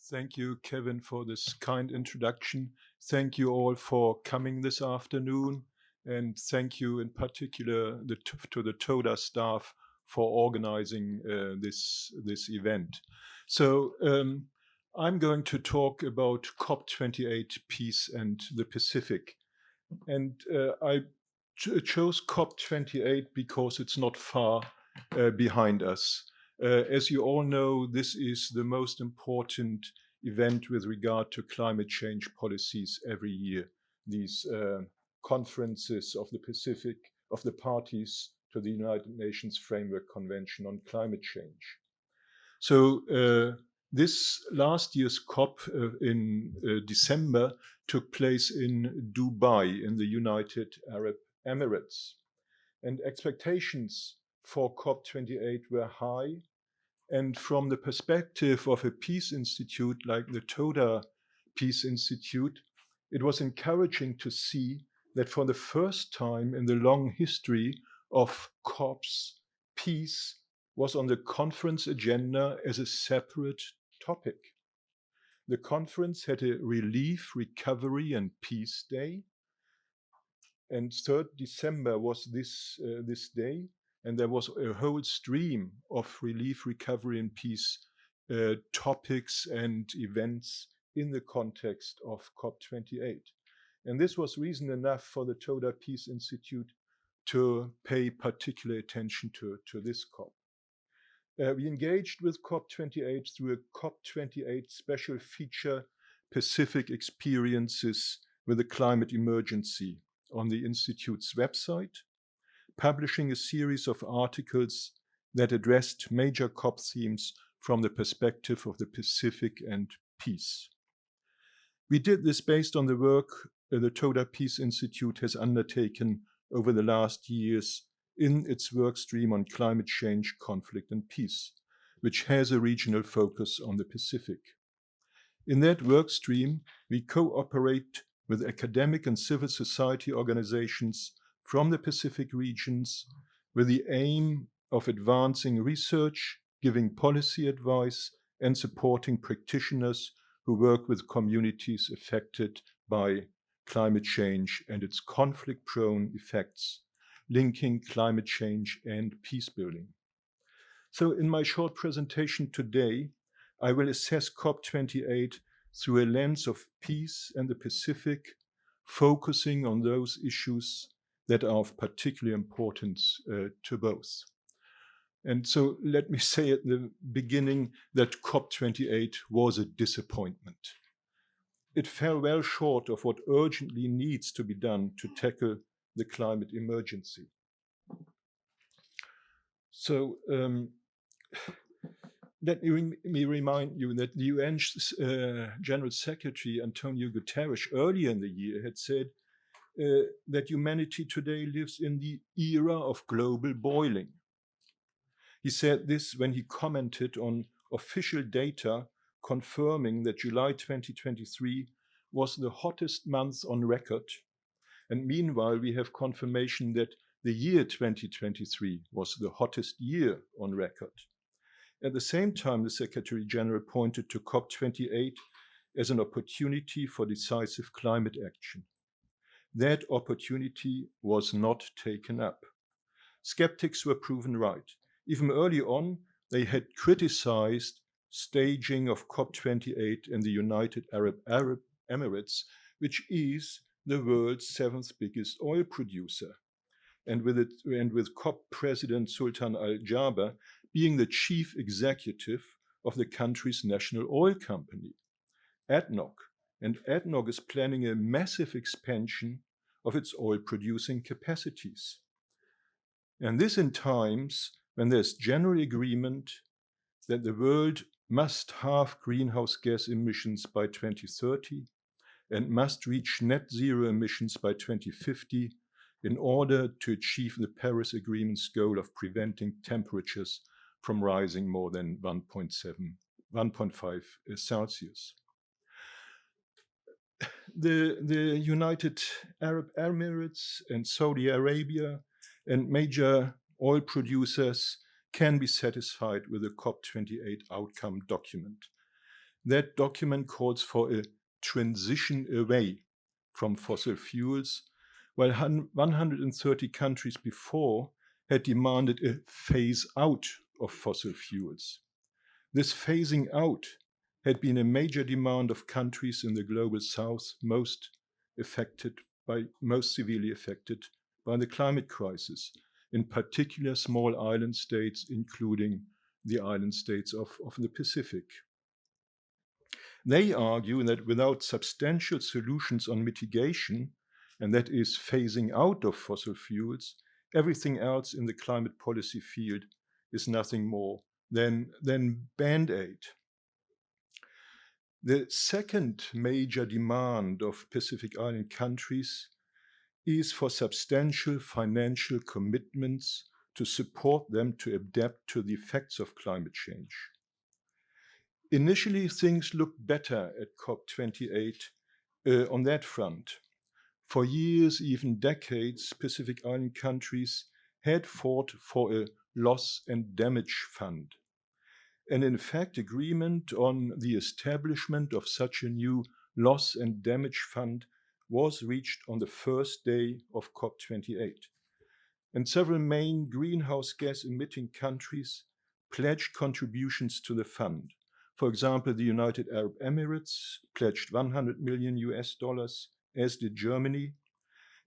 Thank you, Kevin, for this kind introduction. Thank you all for coming this afternoon. And thank you in particular to the Toda staff for organizing this event. So I'm going to talk about COP28 peace and the Pacific. And I chose COP28 because it's not far behind us. As you all know, this is the most important event with regard to climate change policies every year. These conferences of the Pacific, of the parties to the United Nations Framework Convention on Climate Change. So this last year's COP in December took place in Dubai in the United Arab Emirates. And expectations for COP28 were high. And from the perspective of a peace institute like the Toda Peace Institute, it was encouraging to see that for the first time in the long history of COPs, peace was on the conference agenda as a separate topic. The conference had a Relief, Recovery and Peace Day. And 3rd December was this day. And there was a whole stream of relief, recovery, and peace topics and events in the context of COP28. And this was reason enough for the Toda Peace Institute to pay particular attention to this COP. We engaged with COP28 through a COP28 special feature, Pacific Experiences with the Climate Emergency, on the Institute's website, publishing a series of articles that addressed major COP themes from the perspective of the Pacific and peace. We did this based on the work the Toda Peace Institute has undertaken over the last years in its work stream on climate change, conflict, and peace, which has a regional focus on the Pacific. In that work stream, we cooperate with academic and civil society organizations from the Pacific regions with the aim of advancing research, giving policy advice, and supporting practitioners who work with communities affected by climate change and its conflict-prone effects, linking climate change and peace building. So in my short presentation today, I will assess COP28 through a lens of peace and the Pacific, focusing on those issues that are of particular importance to both. And so let me say at the beginning that COP28 was a disappointment. It fell well short of what urgently needs to be done to tackle the climate emergency. So let me remind you that the UN General Secretary Antonio Guterres earlier in the year had said that humanity today lives in the era of global boiling. He said this when he commented on official data confirming that July 2023 was the hottest month on record. And meanwhile, we have confirmation that the year 2023 was the hottest year on record. At the same time, the Secretary General pointed to COP28 as an opportunity for decisive climate action. That opportunity was not taken up. Skeptics were proven right. Even early on, they had criticized staging of COP28 in the United Arab Emirates, which is the world's 7th biggest oil producer, and with COP President Sultan Al Jaber being the chief executive of the country's national oil company, ADNOC. And ADNOC is planning a massive expansion of its oil-producing capacities. And this in times when there's general agreement that the world must halve greenhouse gas emissions by 2030 and must reach net zero emissions by 2050 in order to achieve the Paris Agreement's goal of preventing temperatures from rising more than 1.5 Celsius. The United Arab Emirates and Saudi Arabia and major oil producers can be satisfied with the COP28 outcome document. That document calls for a transition away from fossil fuels, while 130 countries before had demanded a phase out of fossil fuels. This phasing out had been a major demand of countries in the global south most severely affected by the climate crisis, in particular small island states, including the island states of the Pacific. They argue that without substantial solutions on mitigation, and that is phasing out of fossil fuels, everything else in the climate policy field is nothing more than Band-Aid. The second major demand of Pacific Island countries is for substantial financial commitments to support them to adapt to the effects of climate change. Initially, things looked better at COP28 on that front. For years, even decades, Pacific Island countries had fought for a loss and damage fund. And in fact, agreement on the establishment of such a new loss and damage fund was reached on the first day of COP28. And several main greenhouse gas emitting countries pledged contributions to the fund. For example, the United Arab Emirates pledged 100 million US dollars, as did Germany.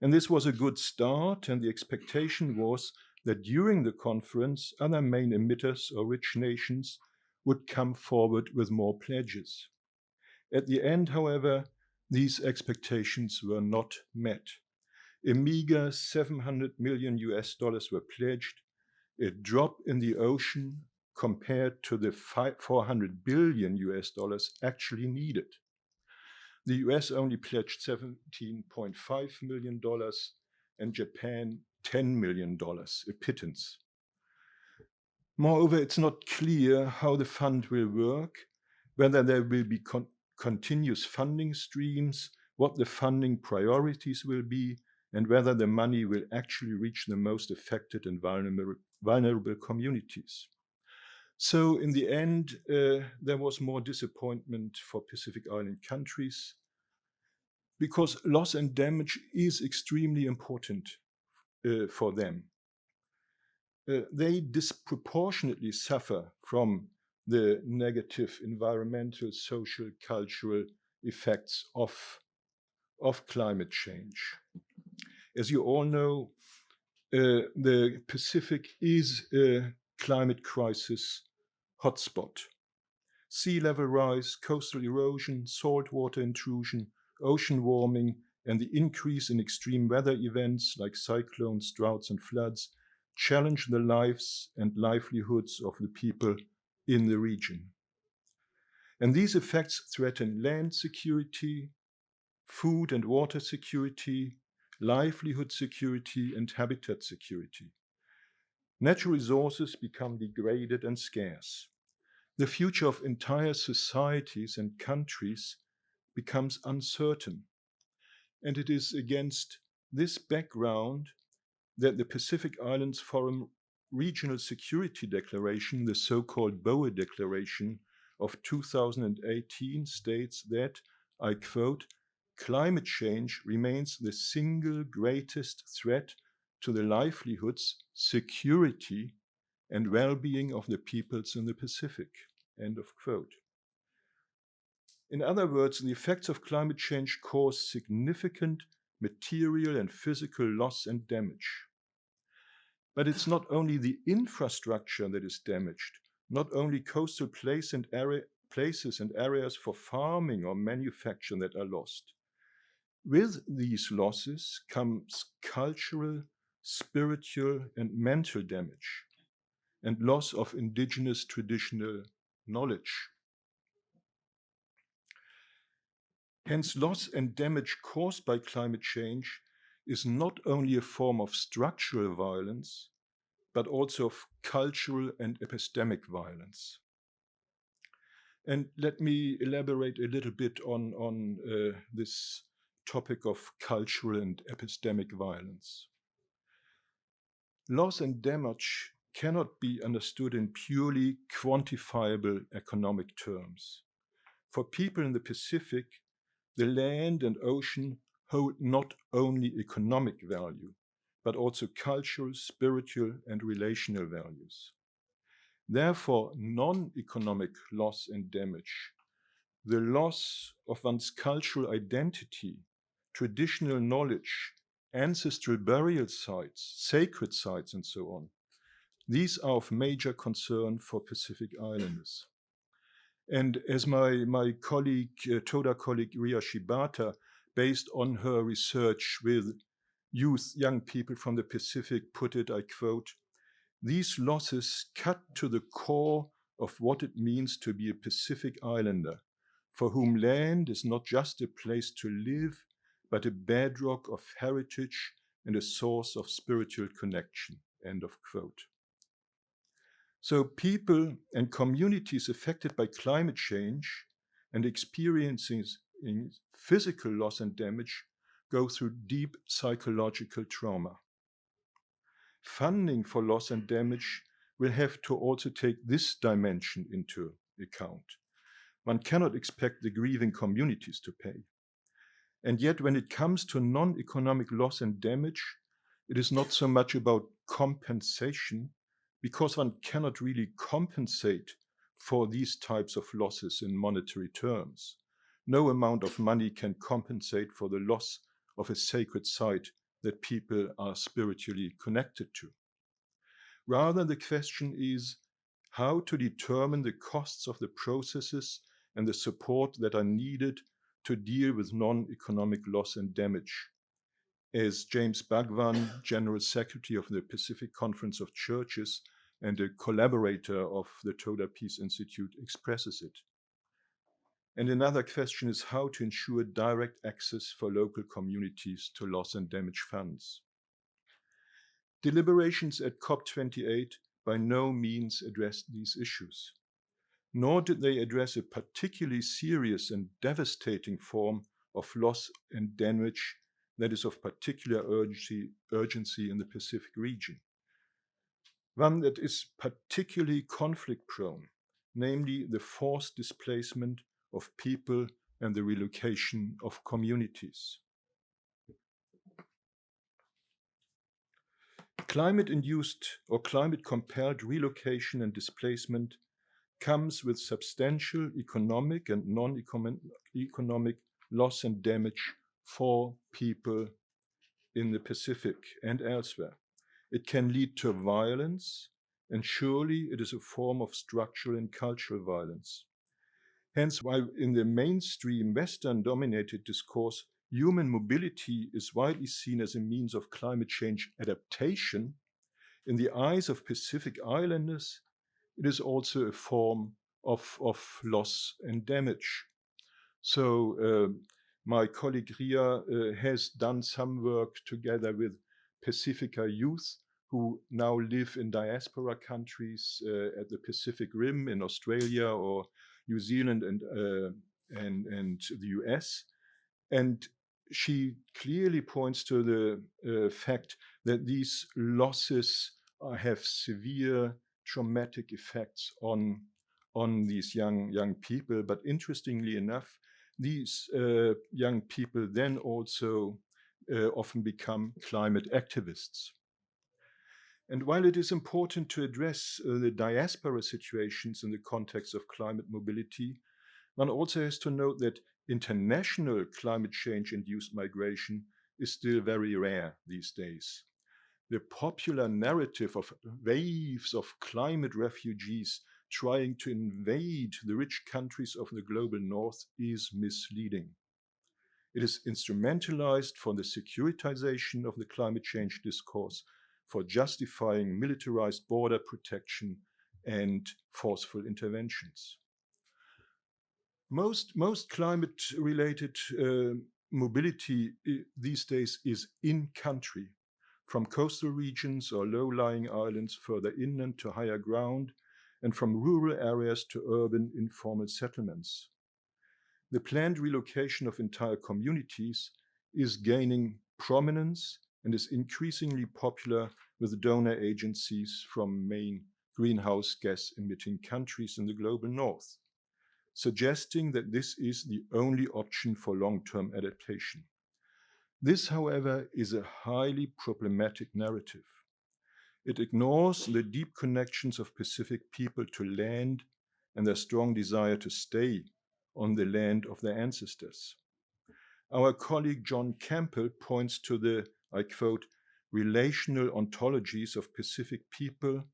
And this was a good start, and the expectation was that during the conference, other main emitters or rich nations would come forward with more pledges. At the end, however, these expectations were not met. A meager 700 million US dollars were pledged, a drop in the ocean compared to the 400 billion US dollars actually needed. The US only pledged $17.5 million and Japan $10 million, a pittance. Moreover, it's not clear how the fund will work, whether there will be continuous funding streams, what the funding priorities will be, and whether the money will actually reach the most affected and vulnerable communities. So in the end, there was more disappointment for Pacific Island countries because loss and damage is extremely important for them. They disproportionately suffer from the negative environmental, social, cultural effects of climate change. As you all know, the Pacific is a climate crisis hotspot. Sea level rise, coastal erosion, saltwater intrusion, ocean warming, and the increase in extreme weather events like cyclones, droughts, and floods challenge the lives and livelihoods of the people in the region. And these effects threaten land security, food and water security, livelihood security, and habitat security. Natural resources become degraded and scarce. The future of entire societies and countries becomes uncertain. And it is against this background that the Pacific Islands Forum Regional Security Declaration, the so-called Boege Declaration of 2018, states that, I quote, "Climate change remains the single greatest threat to the livelihoods, security, and well-being of the peoples in the Pacific," end of quote. In other words, the effects of climate change cause significant material and physical loss and damage. But it's not only the infrastructure that is damaged, not only coastal places and areas for farming or manufacture that are lost. With these losses comes cultural, spiritual, and mental damage, and loss of indigenous traditional knowledge. Hence, loss and damage caused by climate change is not only a form of structural violence, but also of cultural and epistemic violence. And let me elaborate a little bit on this topic of cultural and epistemic violence. Loss and damage cannot be understood in purely quantifiable economic terms. For people in the Pacific, the land and ocean hold not only economic value, but also cultural, spiritual, and relational values. Therefore, non-economic loss and damage, the loss of one's cultural identity, traditional knowledge, ancestral burial sites, sacred sites, and so on, these are of major concern for Pacific Islanders. And as my colleague, Toda colleague Ria Shibata, based on her research with young people from the Pacific, put it, I quote, "These losses cut to the core of what it means to be a Pacific Islander, for whom land is not just a place to live, but a bedrock of heritage and a source of spiritual connection," end of quote. So people and communities affected by climate change and experiencing physical loss and damage go through deep psychological trauma. Funding for loss and damage will have to also take this dimension into account. One cannot expect the grieving communities to pay. And yet, when it comes to non-economic loss and damage, it is not so much about compensation, because one cannot really compensate for these types of losses in monetary terms. No amount of money can compensate for the loss of a sacred site that people are spiritually connected to. Rather, the question is how to determine the costs of the processes and the support that are needed to deal with non-economic loss and damage. As James Bhagwan, General Secretary of the Pacific Conference of Churches and a collaborator of the Toda Peace Institute, expresses it. And another question is how to ensure direct access for local communities to loss and damage funds. Deliberations at COP28 by no means addressed these issues, nor did they address a particularly serious and devastating form of loss and damage that is of particular urgency in the Pacific region. One that is particularly conflict-prone, namely the forced displacement of people and the relocation of communities. Climate-induced or climate-compelled relocation and displacement comes with substantial economic and non-economic loss and damage for people in the Pacific and elsewhere. It can lead to violence, and surely it is a form of structural and cultural violence. Hence, while in the mainstream Western-dominated discourse, human mobility is widely seen as a means of climate change adaptation, in the eyes of Pacific Islanders, it is also a form of loss and damage. So my colleague Ria has done some work together with Pacifica youth who now live in diaspora countries at the Pacific Rim in Australia or New Zealand and the US. And she clearly points to the fact that these losses have severe traumatic effects on these young people. But interestingly enough, these young people then also often become climate activists. And while it is important to address the diaspora situations in the context of climate mobility, one also has to note that international climate change-induced migration is still very rare these days. The popular narrative of waves of climate refugees trying to invade the rich countries of the global north is misleading. It is instrumentalized for the securitization of the climate change discourse, for justifying militarized border protection and forceful interventions. Most climate-related mobility these days is in-country, from coastal regions or low-lying islands further inland to higher ground, and from rural areas to urban informal settlements. The planned relocation of entire communities is gaining prominence and is increasingly popular with donor agencies from main greenhouse gas emitting countries in the global north. suggesting that this is the only option for long-term adaptation. This, however, is a highly problematic narrative. It ignores the deep connections of Pacific people to land and their strong desire to stay on the land of their ancestors. Our colleague John Campbell points to the, I quote, relational ontologies of Pacific people,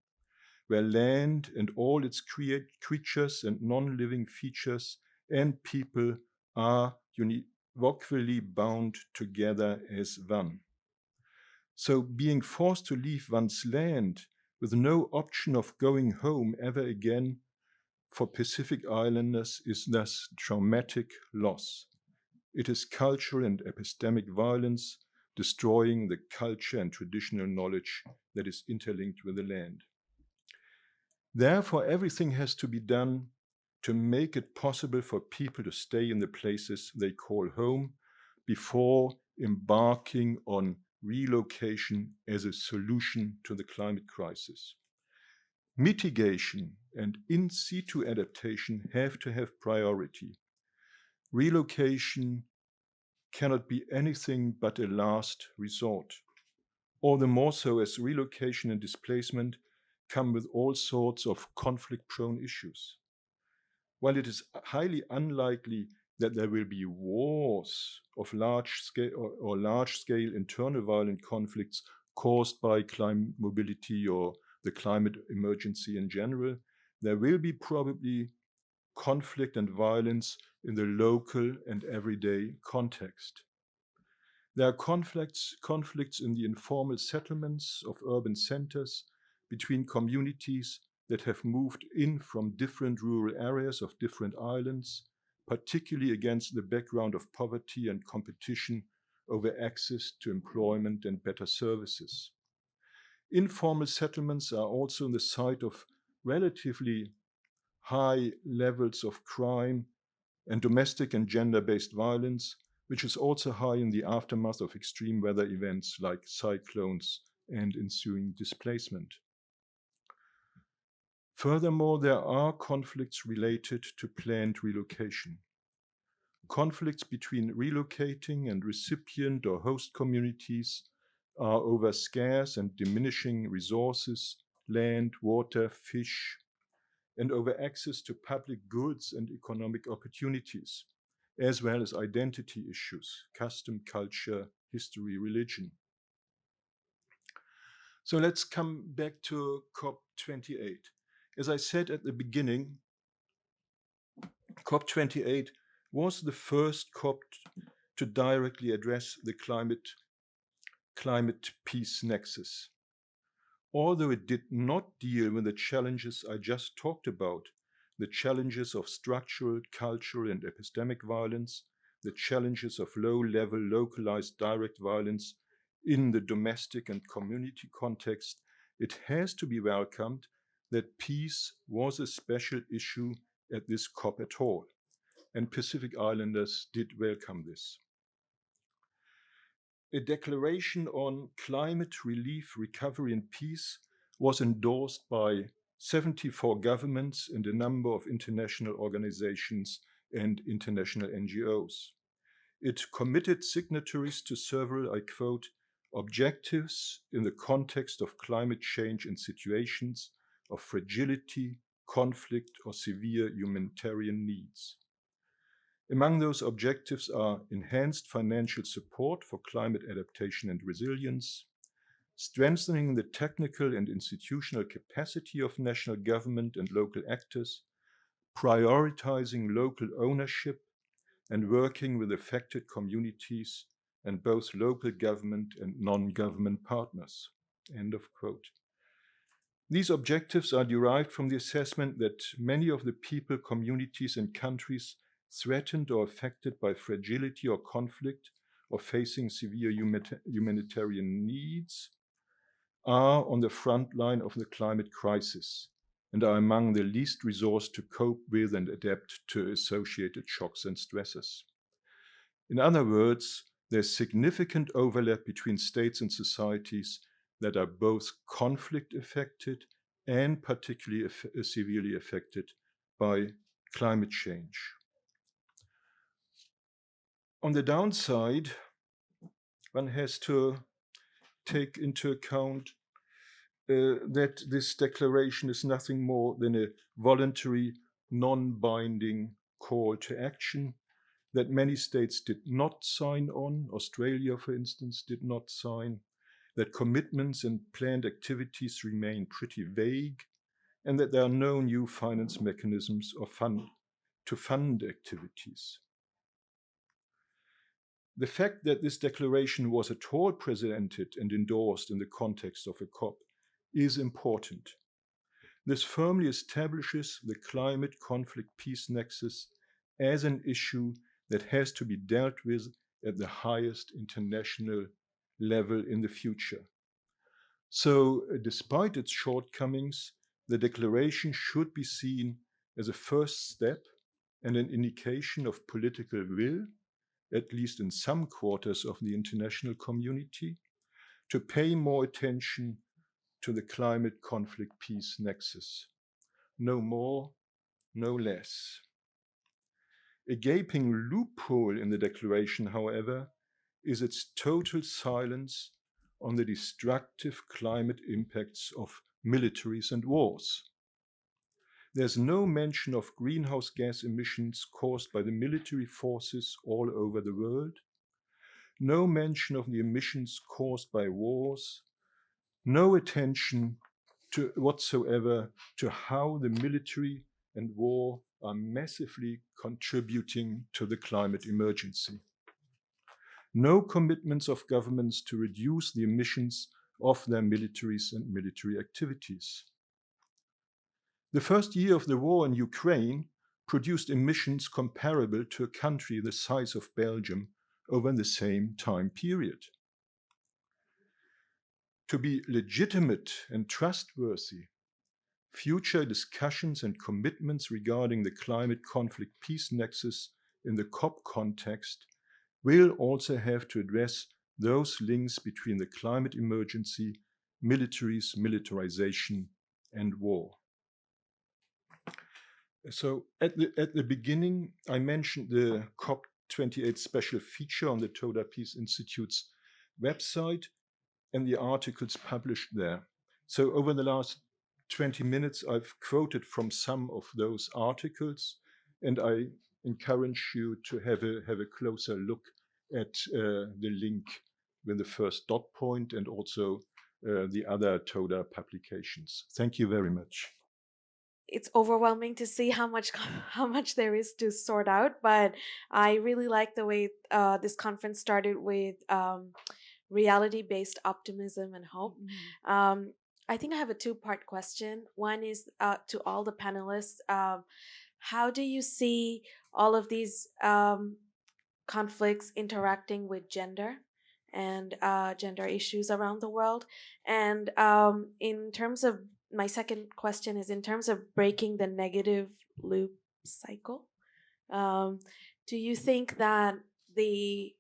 where land and all its creatures and non-living features and people are univocally bound together as one. So being forced to leave one's land with no option of going home ever again for Pacific Islanders is thus traumatic loss. It is cultural and epistemic violence, destroying the culture and traditional knowledge that is interlinked with the land. Therefore, everything has to be done to make it possible for people to stay in the places they call home before embarking on relocation as a solution to the climate crisis. Mitigation and in situ adaptation have to have priority. Relocation cannot be anything but a last resort, all the more so as relocation and displacement come with all sorts of conflict-prone issues. While it is highly unlikely that there will be wars of large-scale or large-scale internal violent conflicts caused by climate mobility or the climate emergency in general, there will be probably conflict and violence in the local and everyday context. There are conflicts in the informal settlements of urban centers between communities that have moved in from different rural areas of different islands, particularly against the background of poverty and competition over access to employment and better services. Informal settlements are also the site of relatively high levels of crime and domestic and gender-based violence, which is also high in the aftermath of extreme weather events like cyclones and ensuing displacement. Furthermore, there are conflicts related to planned relocation. Conflicts between relocating and recipient or host communities are over scarce and diminishing resources, land, water, fish, and over access to public goods and economic opportunities, as well as identity issues, custom, culture, history, religion. So let's come back to COP28. As I said at the beginning, COP28 was the first COP to directly address the climate peace nexus. Although it did not deal with the challenges I just talked about, the challenges of structural, cultural, and epistemic violence, the challenges of low-level, localized direct violence in the domestic and community context, it has to be welcomed that peace was a special issue at this COP at all, and Pacific Islanders did welcome this. A declaration on climate relief, recovery, and peace was endorsed by 74 governments and a number of international organizations and international NGOs. It committed signatories to several, I quote, objectives in the context of climate change in situations of fragility, conflict, or severe humanitarian needs. Among those objectives are enhanced financial support for climate adaptation and resilience, strengthening the technical and institutional capacity of national government and local actors, prioritizing local ownership, and working with affected communities and both local government and non-government partners. End of quote. These objectives are derived from the assessment that many of the people, communities, and countries threatened or affected by fragility or conflict or facing severe humanitarian needs are on the front line of the climate crisis and are among the least resourced to cope with and adapt to associated shocks and stresses. In other words, there's significant overlap between states and societies that are both conflict affected and particularly severely affected by climate change. On the downside, one has to take into account that this declaration is nothing more than a voluntary, non-binding call to action that many states did not sign on. Australia, for instance, did not sign, that commitments and planned activities remain pretty vague, and that there are no new finance mechanisms to fund activities. The fact that this declaration was at all presented and endorsed in the context of a COP is important. This firmly establishes the climate conflict peace nexus as an issue that has to be dealt with at the highest international level in the future. So, despite its shortcomings, the declaration should be seen as a first step and an indication of political will, at least in some quarters of the international community, to pay more attention to the climate conflict peace nexus. No more, no less. A gaping loophole in the declaration, however, is its total silence on the destructive climate impacts of militaries and wars. There's no mention of greenhouse gas emissions caused by the military forces all over the world, no mention of the emissions caused by wars, no attention whatsoever to how the military and war are massively contributing to the climate emergency. No commitments of governments to reduce the emissions of their militaries and military activities. The first year of the war in Ukraine produced emissions comparable to a country the size of Belgium over the same time period. To be legitimate and trustworthy, future discussions and commitments regarding the climate conflict peace nexus in the COP context will also have to address those links between the climate emergency, militaries, militarization, and war. So at the beginning, I mentioned the COP28 special feature on the Toda Peace Institute's website and the articles published there. So over the last 20 minutes, I've quoted from some of those articles, and I encourage you to have a closer look at the link with the first dot point and also the other Toda publications. Thank you very much. It's overwhelming to see how much there is to sort out, but I really like the way this conference started with reality-based optimism and hope. I think I have a two-part question. One is to all the panelists. How do you see all of these conflicts interacting with gender and gender issues around the world? And in terms of my second question is in terms of breaking the negative loop cycle. Do you think that the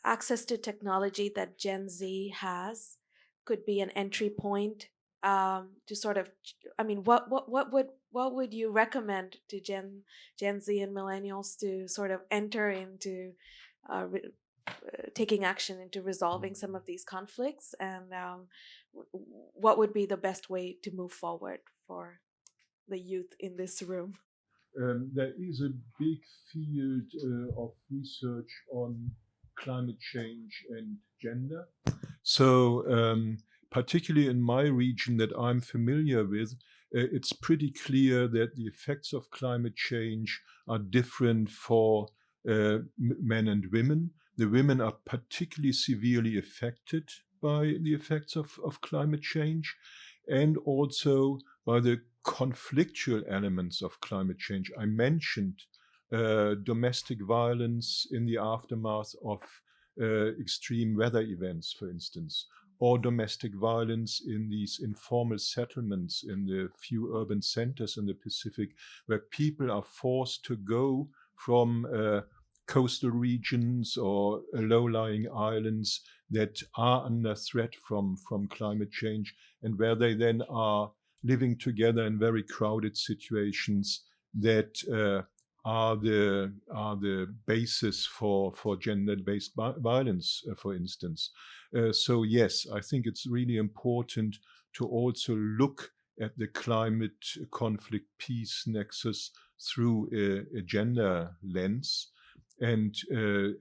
access to technology that Gen Z has could be an entry point to sort of, I mean, what would you recommend to Gen Z and millennials to sort of enter into taking action into resolving some of these conflicts, and what would be the best way to move forward for the youth in this room? There is a big field of research on climate change and gender. So particularly in my region that I'm familiar with, it's pretty clear that the effects of climate change are different for men and women. The women are particularly severely affected by the effects of climate change, and also by the conflictual elements of climate change. I mentioned domestic violence in the aftermath of extreme weather events, for instance, or domestic violence in these informal settlements in the few urban centers in the Pacific, where people are forced to go from coastal regions or low-lying islands that are under threat from climate change, and where they then are living together in very crowded situations that are the basis for gender-based violence, for instance. So yes, I think it's really important to also look at the climate conflict peace nexus through a gender lens. And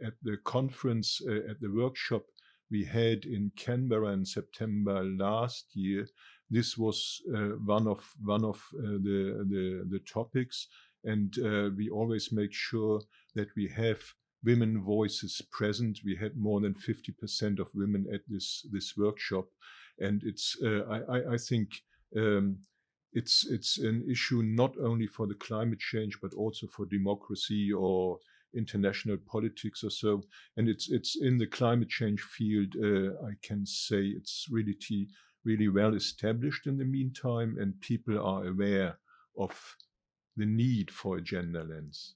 at the conference, at the workshop we had in Canberra in September last year, this was one of the topics, and we always make sure that we have women voices present. We had more than 50% of women at this workshop, and it's I think it's an issue not only for the climate change but also for democracy or international politics or so. And it's in the climate change field. I can say it's really well established in the meantime, and people are aware of the need for a gender lens.